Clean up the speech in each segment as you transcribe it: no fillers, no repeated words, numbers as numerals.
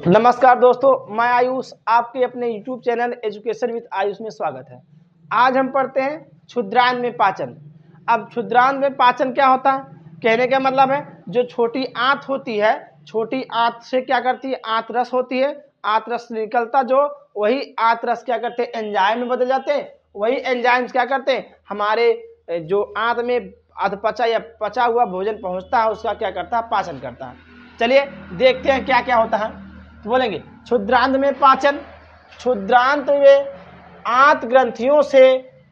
नमस्कार दोस्तों, मैं आयुष, आपके अपने YouTube channel education with Ayush में स्वागत है। आज हम पढ़ते हैं क्षुद्रांत में पाचन। अब क्षुद्रांत में पाचन क्या होता है? कहने का मतलब है जो छोटी आंत होती है, छोटी आंत से क्या करती है? आंत रस होती है, आंत रस निकलता जो वही आंत रस क्या करते हैं? एंजाइम में बदल जाते हैं। वही एंजाइम्स क्या करते हैं? हमारे जो आंत में अधपचा या पचा हुआ भोजन पहुंचता है उसका क्या करता है? पाचन करता है। चलिए देखते हैं क्या क्या होता है। तो बोलेंगे क्षुद्रांत में पाचन। क्षुद्रांत में आंत ग्रंथियों से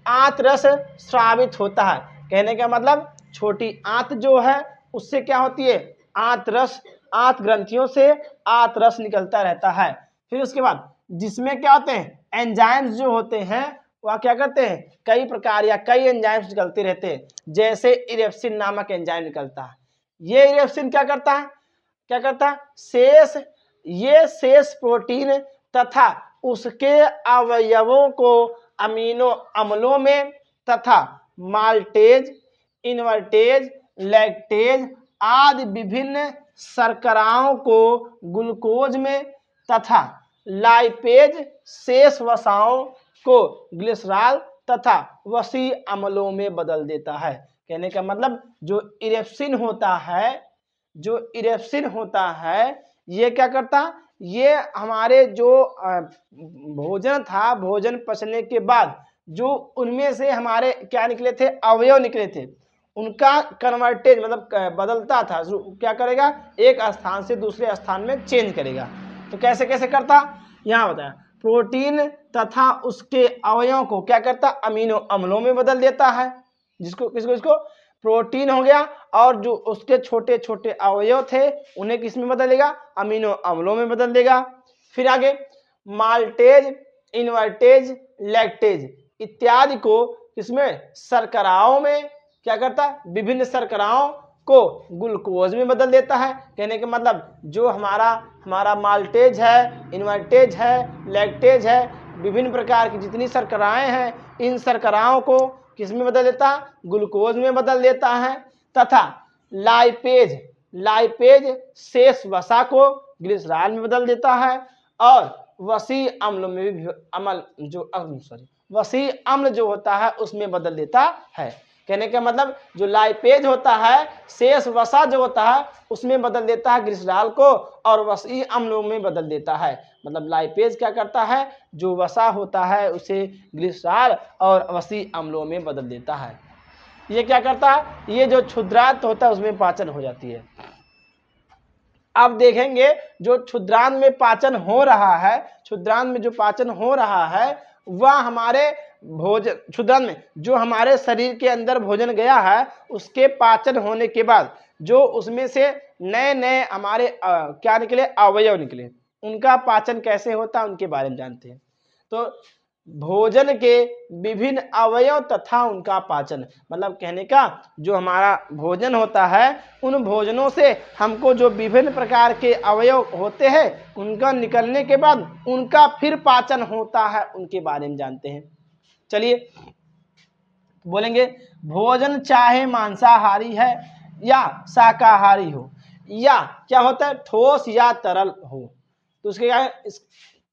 आंत रस स्रावित होता है। कहने का मतलब छोटी आंत जो है उससे क्या होती है? आंत रस, आंत ग्रंथियों से आंत रस निकलता रहता है। फिर उसके बाद जिसमें क्या होते हैं? एंजाइम्स जो होते हैं वह क्या करते हैं? कई प्रकार या कई एंजाइम्स निकलते रहते हैं। जैसे इरेप्सिन नामक एंजाइम निकलता है। ये इरेप्सिन क्या करता है? शेष प्रोटीन तथा उसके अवयवों को अमीनो अम्लों में तथा माल्टेज, इन्वर्टेज, लैक्टेज आदि विभिन्न शर्कराओं को ग्लूकोज में तथा लाइपेज शेष वसाओं को ग्लिसरॉल तथा वसी अम्लों में बदल देता है। कहने का मतलब जो इरेप्सिन होता है ये क्या करता? ये हमारे जो भोजन था, भोजन पचने के बाद जो उनमें से हमारे क्या निकले थे? अवयव निकले थे, उनका कन्वर्टेज मतलब बदलता था। क्या करेगा? एक स्थान से दूसरे स्थान में चेंज करेगा। तो कैसे कैसे करता? यहाँ बताया प्रोटीन तथा उसके अवयवों को क्या करता? अमीनो अम्लों में बदल देता है। इसको प्रोटीन हो गया और जो उसके छोटे छोटे अवयव थे उन्हें किस में बदलेगा? अमीनो अम्लों में बदल देगा। फिर आगे माल्टेज, इन्वर्टेज, लैक्टेज इत्यादि को इसमें शर्कराओं में क्या करता? विभिन्न शर्कराओं को ग्लूकोज में बदल देता है। कहने का मतलब जो हमारा माल्टेज है, इन्वर्टेज है, लैक्टेज है, विभिन्न प्रकार की जितनी शर्कराएं हैं इन शर्कराओं को किस में बदल देता है? ग्लूकोज में बदल देता है। तथा लाइपेज शेष वसा को ग्लिसरॉल में बदल देता है और वसी अम्ल में भी वसी अम्ल जो होता है उसमें बदल देता है। कहने का मतलब जो लाइपेज होता है शेष वसा जो होता है उसमें बदल देता है ग्लिसरॉल को और वसी अम्लों में बदल देता है। मतलब लाइपेज क्या करता है? जो वसा होता है उसे ग्लिसरॉल और वसी अम्लों में बदल देता है। ये क्या करता है? ये जो क्षुद्रांत होता है उसमें पाचन हो जाती है। अब देखेंगे जो क्षुद्रांत में पाचन हो रहा है, क्षुद्रांत में जो पाचन हो रहा है वह हमारे भोजन, क्षुद्रांत में जो हमारे शरीर के अंदर भोजन गया है उसके पाचन होने के बाद जो उसमें से नए नए हमारे क्या निकले? अवयव निकले। उनका पाचन कैसे होता है उनके बारे में जानते हैं। तो भोजन के विभिन्न अवयव तथा उनका पाचन, मतलब कहने का जो हमारा भोजन होता है उन भोजनों से हमको जो विभिन्न प्रकार के अवयव होते हैं उनका निकलने के बाद उनका फिर पाचन होता है, उनके बारे में जानते हैं। चलिए बोलेंगे भोजन चाहे मांसाहारी है या शाकाहारी हो या क्या होता है ठोस या तरल हो, तो उसके क्या है?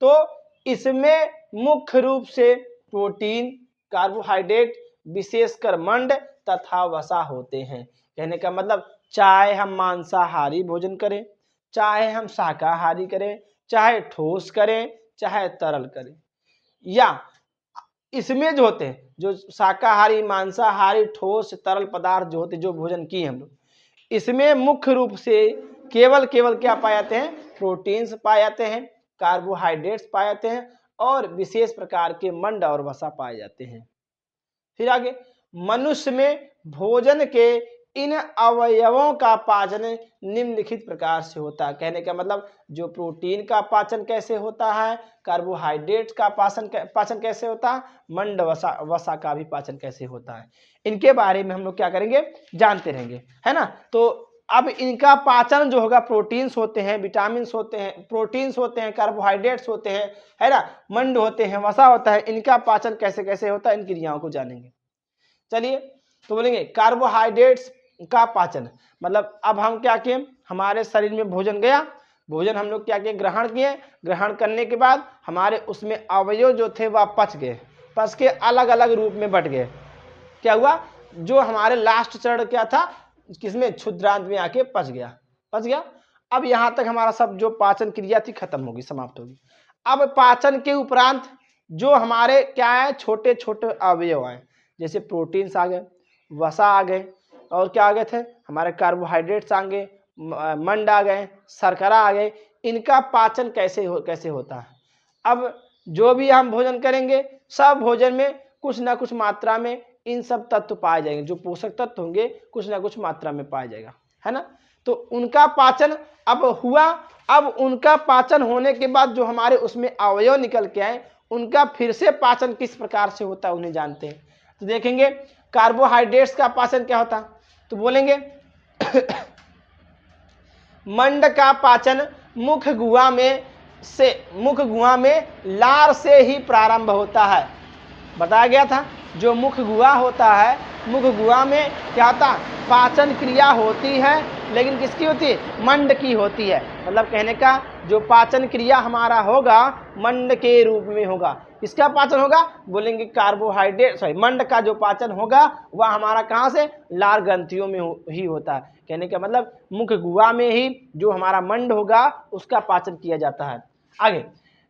तो इसमें मुख्य रूप से प्रोटीन, कार्बोहाइड्रेट, विशेषकर मंड तथा वसा होते हैं। कहने का मतलब चाहे हम मांसाहारी भोजन करें, चाहे हम शाकाहारी करें, चाहे ठोस करें, चाहे तरल करें, या इसमें जो होते हैं जो शाकाहारी, मांसाहारी, ठोस, तरल पदार्थ जो होते जो भोजन किए हम लोग, इसमें मुख्य रूप से केवल क्या पाए जाते हैं? प्रोटीन्स पाए जाते हैं, कार्बोहाइड्रेट्स पाए जाते हैं और विशेष प्रकार के मंड और वसा पाए जाते हैं। फिर आगे मनुष्य में भोजन के इन अवयवों का पाचन निम्नलिखित प्रकार से होता है। कहने का मतलब जो प्रोटीन का पाचन कैसे होता है, कार्बोहाइड्रेट का पाचन कैसे होता है, मंड वसा का भी पाचन कैसे होता है, इनके बारे में हम लोग क्या करेंगे? जानते रहेंगे, है ना। तो अब इनका पाचन जो होगा, प्रोटीन्स होते हैं, विटामिन होते हैं, प्रोटीन्स होते हैं, कार्बोहाइड्रेट्स होते हैं, है ना, मंड होते हैं, वसा होता है, इनका पाचन कैसे कैसे होता है इन क्रियाओं को जानेंगे। चलिए तो बोलेंगे कार्बोहाइड्रेट्स का पाचन, मतलब अब हम क्या किए, हमारे शरीर में भोजन गया, भोजन हम लोग क्या किए, ग्रहण किए, ग्रहण करने के बाद हमारे उसमें अवयव जो थे वह पच गए, पच के अलग अलग रूप में बट गए। क्या हुआ, जो हमारे लास्ट चरण क्या था, किसमें, क्षुद्रांत में आके पच गया। अब यहाँ तक हमारा सब जो पाचन क्रिया थी खत्म होगी, समाप्त होगी। अब पाचन के उपरांत जो हमारे क्या है, छोटे छोटे अवयव आए, जैसे प्रोटीन्स आ गए, वसा आ गए, और क्या आ गए थे हमारे कार्बोहाइड्रेट्स आ गए, मंड आ गए, शर्करा आ गए। इनका पाचन कैसे होता है। अब जो भी हम भोजन करेंगे, सब भोजन में कुछ ना कुछ मात्रा में इन सब तत्व पाए जाएंगे, जो पोषक तत्व होंगे कुछ ना कुछ मात्रा में पाया जाएगा, है ना। तो उनका पाचन अब हुआ। अब उनका पाचन होने के बाद जो हमारे उसमें अवयव निकल के आए, उनका फिर से पाचन किस प्रकार से होता है उन्हें जानते हैं। तो देखेंगे कार्बोहाइड्रेट्स का पाचन क्या होता है, तो बोलेंगे मंड का पाचन मुख गुहा में लार से ही प्रारंभ होता है। बताया गया था जो मुख गुहा होता है, मुख गुहा में क्या होता है, पाचन क्रिया होती है, लेकिन किसकी होती है, मंड की होती है। मतलब कहने का जो पाचन क्रिया हमारा होगा मंड के रूप में होगा। किसका पाचन होगा, बोलेंगे कार्बोहाइड्रेट मंड का जो पाचन होगा वह हमारा कहाँ से, लार ग्रंथियों में ही होता है। कहने का मतलब मुख गुहा में ही जो हमारा मंड होगा उसका पाचन किया जाता है। आगे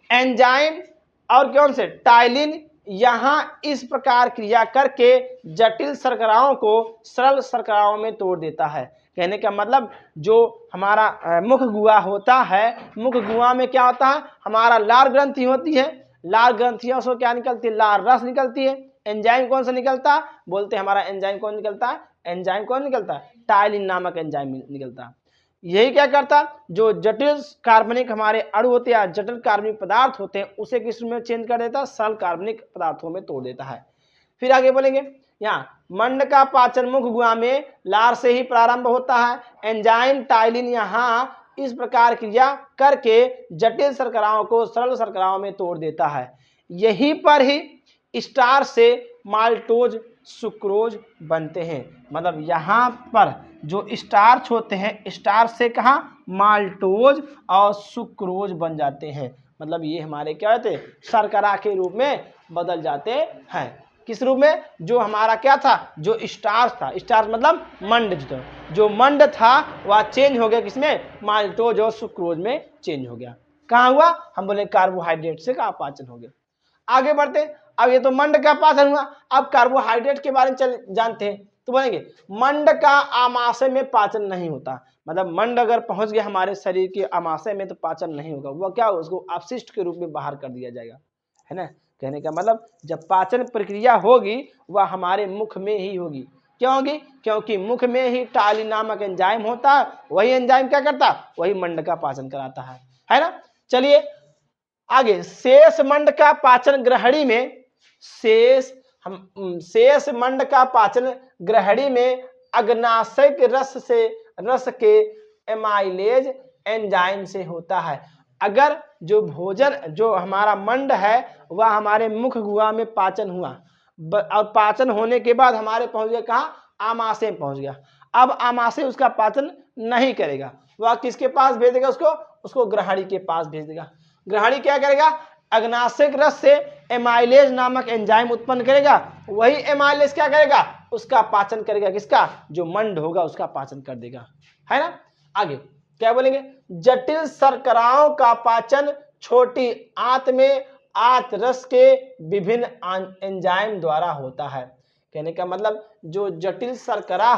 एंजाइम और कौन से, टाइलिन, यहाँ इस प्रकार क्रिया करके जटिल शर्कराओं को सरल शर्कराओं में तोड़ देता है। कहने का मतलब जो हमारा मुख गुहा होता है, मुख गुहा में क्या होता है, हमारा लार ग्रंथि होती है, लार ग्रंथियों से क्या निकलती है, लार रस निकलती है। एंजाइम कौन सा निकलता है, बोलते हैं हमारा एंजाइम कौन निकलता है, एंजाइम कौन निकलता है, टाइलिन नामक एंजाइम निकलता है। यही क्या करता, जो जटिल कार्बनिक हमारे अणु होते हैं, जटिल कार्बनिक पदार्थ होते हैं, उसे किस में चेंज कर देता है, सरल कार्बनिक पदार्थों में तोड़ देता है। फिर आगे बोलेंगे यहाँ मंड का पाचन मुख गुहा में लार से ही प्रारंभ होता है। एंजाइम टाइलिन यहाँ इस प्रकार क्रिया करके जटिल शर्कराओं को सरल शर्कराओं में तोड़ देता है। यहीं पर ही स्टार्च से माल्टोज सुक्रोज बनते हैं। मतलब यहाँ पर जो स्टार्च होते हैं, स्टार्च से कहाँ, माल्टोज और सुक्रोज बन जाते हैं। मतलब ये हमारे क्या होते हैं, शर्करा के रूप में बदल जाते हैं। किस रूप में, जो हमारा क्या था, जो स्टार्च था, स्टार्च मतलब मंड, जो मंड था वह चेंज हो गया किसमें, माल्टोज और सुक्रोज में चेंज हो गया। कहाँ हुआ, हम बोले कार्बोहाइड्रेट से का पाचन हो गया। आगे बढ़ते, अब ये तो मंड का पाचन हुआ, अब कार्बोहाइड्रेट के बारे में जानते हैं। तो बोलेंगे मंड का आमाशय में पाचन नहीं होता। मतलब मंड अगर पहुंच गया हमारे शरीर के आमाशय में तो पाचन नहीं होगा, वह क्या, उसको अपशिष्ट के रूप में बाहर कर दिया जाएगा, है ना। कहने का मतलब जब पाचन प्रक्रिया होगी वह हमारे मुख में ही होगी। क्यों होगी, क्योंकि मुख में ही टाइलिन नामक एंजाइम होता है, वही एंजाइम क्या करता है, वही मंड का पाचन कराता है ना। चलिए आगे, शेष मंड का पाचन ग्रहणी में, शेष मंड का पाचन ग्रहणी में अग्नाशय रस के एमाइलेज एंजाइम से होता है। अगर जो भोजन जो हमारा मंड है वह हमारे मुख गुहा में पाचन हुआ और पाचन होने के बाद हमारे पहुंच गया कहाँ, आमाशय में पहुंच गया। अब आमाशय उसका पाचन नहीं करेगा, वह किसके पास भेज देगा, उसको ग्रहणी के पास भेज देगा। ग्रहणी क्या करेगा, अग्नाशय रस से एमाइलेज नामक एंजाइम उत्पन्न करेगा, वही एमाइलेज क्या करेगा, उसका पाचन करेगा, किसका, जो मंड होगा उसका पाचन कर देगा, है ना। आगे क्या बोलेंगे, जटिल शर्कराओं का पाचन छोटी आंत में आंत रस के विभिन्न एंजाइम द्वारा होता है। कहने का मतलब जो जटिल शर्करा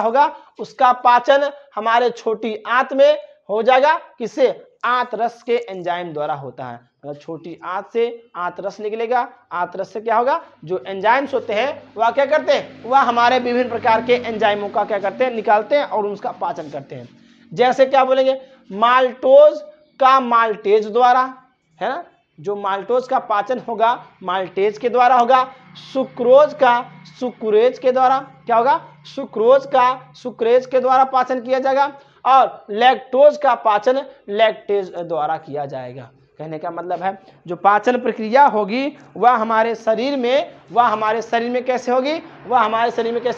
होगा उसका पाचन हमारे छोटी आंत में हो जाएगा, किससे, आंत रस के एंजाइम द्वारा होता है। मतलब छोटी आंत से आंत रस निकलेगा, आंत रस से क्या होगा, जो एंजाइम्स होते हैं वह क्या करते हैं, वह हमारे विभिन्न प्रकार के एंजाइमों का क्या करते हैं, निकालते हैं और उसका पाचन करते हैं। जैसे क्या बोलेंगे, माल्टोज का माल्टेज द्वारा, है ना, जो माल्टोज का पाचन होगा माल्टेज के द्वारा होगा। सुक्रोज का सुक्रेज के द्वारा क्या होगा, सुक्रेज के द्वारा पाचन किया जाएगा। और लैक्टोज का पाचन लैक्टेज द्वारा किया जाएगा। कहने का मतलब है जो पाचन प्रक्रिया होगी वह हमारे शरीर में कैसे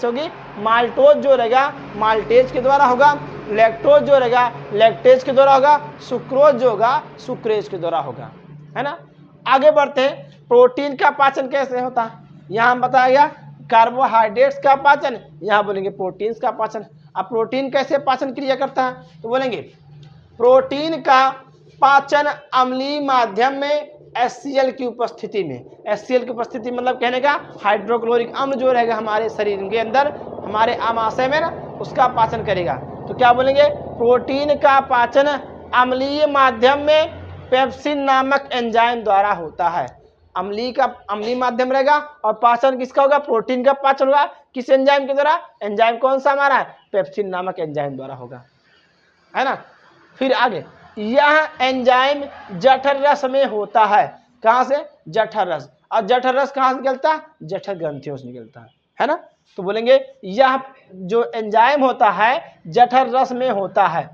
होगी, माल्टोज जो रहेगा माल्टेज के द्वारा होगा, लैक्टोज जो रहेगा लैक्टेज के द्वारा होगा, सुक्रोज जो होगा सुक्रेज के द्वारा होगा, है ना। आगे बढ़ते हैं, प्रोटीन का पाचन कैसे होता है। यहाँ हम बताया गया कार्बोहाइड्रेट्स का पाचन, यहाँ बोलेंगे प्रोटीन्स का पाचन। अब प्रोटीन कैसे पाचन क्रिया करता है, तो बोलेंगे प्रोटीन का पाचन अम्लीय माध्यम में HCl की उपस्थिति में, HCl की उपस्थिति मतलब कहने का हाइड्रोक्लोरिक अम्ल जो रहेगा हमारे शरीर के अंदर, हमारे आमाशय में ना, उसका पाचन करेगा। तो क्या बोलेंगे, प्रोटीन का पाचन अम्लीय माध्यम में पेप्सिन नामक एंजाइम द्वारा होता है। अम्लीय माध्यम रहेगा और पाचन किसका होगा, प्रोटीन का पाचन होगा किस एंजाइम के द्वारा, एंजाइम कौन सा हमारा है, पेप्सिन नामक एंजाइम द्वारा होगा, है ना। फिर आगे, यह एंजाइम जठर रस में होता है। कहाँ से, जठर रस। और जठर रस कहाँ से निकलता है, जठर ग्रंथियों से निकलता है ना। तो बोलेंगे यह जो एंजाइम होता है जठर रस में होता है।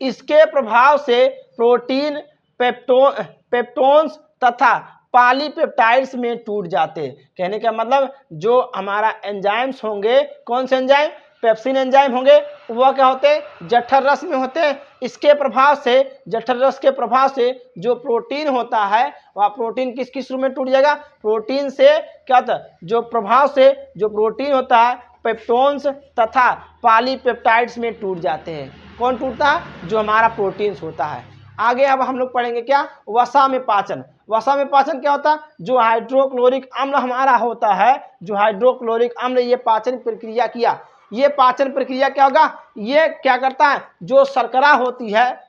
इसके प्रभाव से प्रोटीन पेप्टोन्स तथा पॉलीपेप्टाइड्स में टूट जाते। कहने का मतलब जो हमारा एंजाइम्स होंगे, कौन से एंजाइम, पेप्सिन एंजाइम होंगे, वह क्या होते हैं, जठर रस में होते हैं। इसके प्रभाव से, जठर रस के प्रभाव से जो प्रोटीन होता है वह प्रोटीन किस किस रूप में टूट जाएगा, प्रोटीन से क्या होता है, जो प्रभाव से जो प्रोटीन होता है पेप्टोन्स तथा पॉलीपेप्टाइड्स में टूट जाते हैं। कौन टूटता है, जो हमारा प्रोटीन्स होता है। आगे अब हम लोग पढ़ेंगे क्या, वसा में पाचन। वसा में पाचन क्या होता है, जो हाइड्रोक्लोरिक अम्ल हमारा होता है, जो हाइड्रोक्लोरिक अम्ल ये पाचन प्रक्रिया किया, ये पाचन प्रक्रिया क्या होगा, ये क्या करता है, जो शर्करा होती है,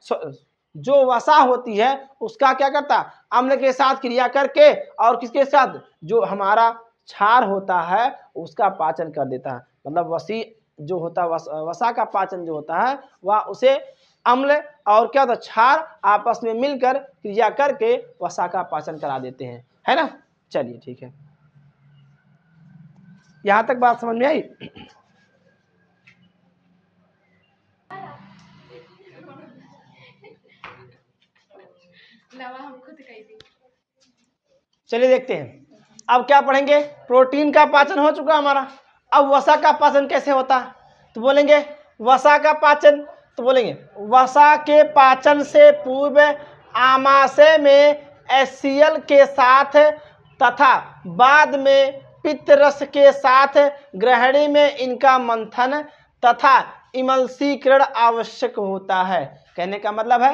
जो वसा होती है उसका क्या करता है, अम्ल के साथ क्रिया करके और किसके साथ, जो हमारा क्षार होता है उसका पाचन कर देता है। मतलब वसी जो होता है वसा का पाचन जो होता है वह उसे अम्ल और क्या होता है, क्षार आपस में मिलकर क्रिया करके वसा का पाचन करा देते हैं, है ना। चलिए ठीक है, यहां तक बात समझ में आई। चलिए देखते हैं अब क्या पढ़ेंगे। प्रोटीन का पाचन हो चुका हमारा, अब वसा का पाचन कैसे होता है, तो बोलेंगे वसा का पाचन, तो बोलेंगे वसा के पाचन से पूर्व आमाशय में HCl के साथ तथा बाद में पित्त रस के साथ ग्रहणी में इनका मंथन तथा इमल्सीकरण आवश्यक होता है। कहने का मतलब है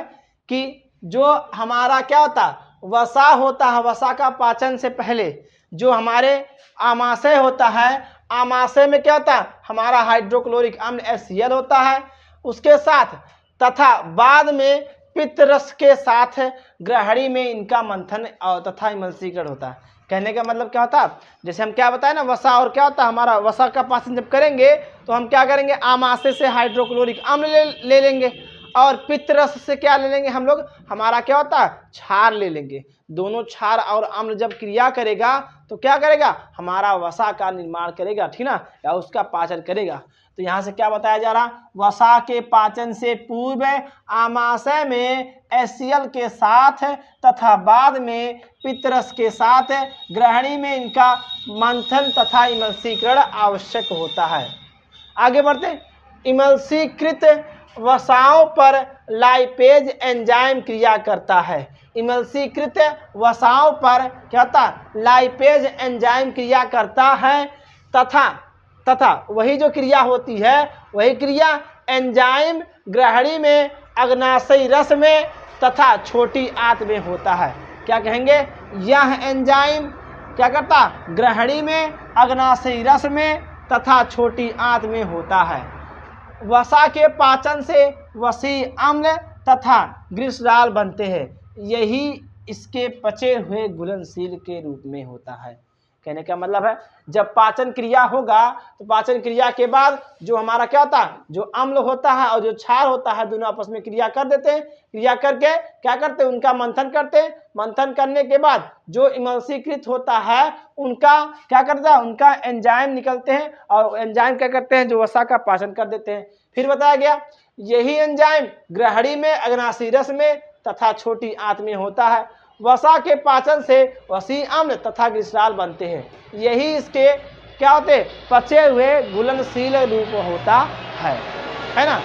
कि जो हमारा क्या होता है, वसा होता है, वसा का पाचन से पहले जो हमारे आमाशय होता है, आमाशय में क्या होता है, हमारा हाइड्रोक्लोरिक अम्ल HCl होता है, उसके साथ तथा बाद में पित्त रस के साथ ग्रहणी में इनका मंथन और तथा इमल्सीकरण होता है। कहने का मतलब क्या होता है, जैसे हम क्या बताए ना, वसा और क्या होता है, हमारा वसा का पाचन जब करेंगे तो हम क्या करेंगे, आमाशय से हाइड्रोक्लोरिक अम्ल ले लेंगे और पित्त रस से क्या ले लेंगे हम लोग, हमारा क्या होता है, क्षार ले लेंगे। दोनों क्षार और अम्ल जब क्रिया करेगा तो क्या करेगा, हमारा वसा का निर्माण करेगा, ठीक ना, या उसका पाचन करेगा। तो यहाँ से क्या बताया जा रहा, वसा के पाचन से पूर्व आमाशय में HCl के साथ तथा बाद में पित्तरस के साथ ग्रहणी में इनका मंथन तथा इमल्सीकरण आवश्यक होता है। आगे बढ़ते, इमल्सीकृत वसाओं पर लाइपेज एंजाइम क्रिया करता है। इमल्सीकृत वसाओं पर क्या होता है, लाइपेज एंजाइम क्रिया करता है तथा वही जो क्रिया होती है, वही क्रिया एंजाइम ग्रहणी में अग्नाशयी रस में तथा छोटी आंत में होता है। क्या कहेंगे, यह एंजाइम क्या करता, ग्रहणी में अग्नाशयी रस में तथा छोटी आंत में होता है। वसा के पाचन से वसी अम्ल तथा ग्लिसरॉल बनते हैं, यही इसके पचे हुए घुलनशील के रूप में होता है। कहने का मतलब है जब पाचन क्रिया होगा तो पाचन क्रिया के बाद जो हमारा क्या होता है, जो अम्ल होता है और जो क्षार होता है दोनों आपस में क्रिया कर देते हैं। क्रिया करके क्या करते हैं, उनका मंथन करते हैं। मंथन करने के बाद जो इमल्सीकृत होता है उनका क्या करता है, उनका एंजाइम निकलते हैं और एंजाइम क्या करते हैं, जो वसा का पाचन कर देते हैं। फिर बताया गया यही एंजाइम ग्रहणी में अग्नाशयी रस में तथा छोटी आंत में होता है। वसा के पाचन से वसी अम्ल तथा ग्लिसरॉल बनते हैं। यही इसके क्या होते हैं, पचे हुए घुलनशील रूप होता है ना।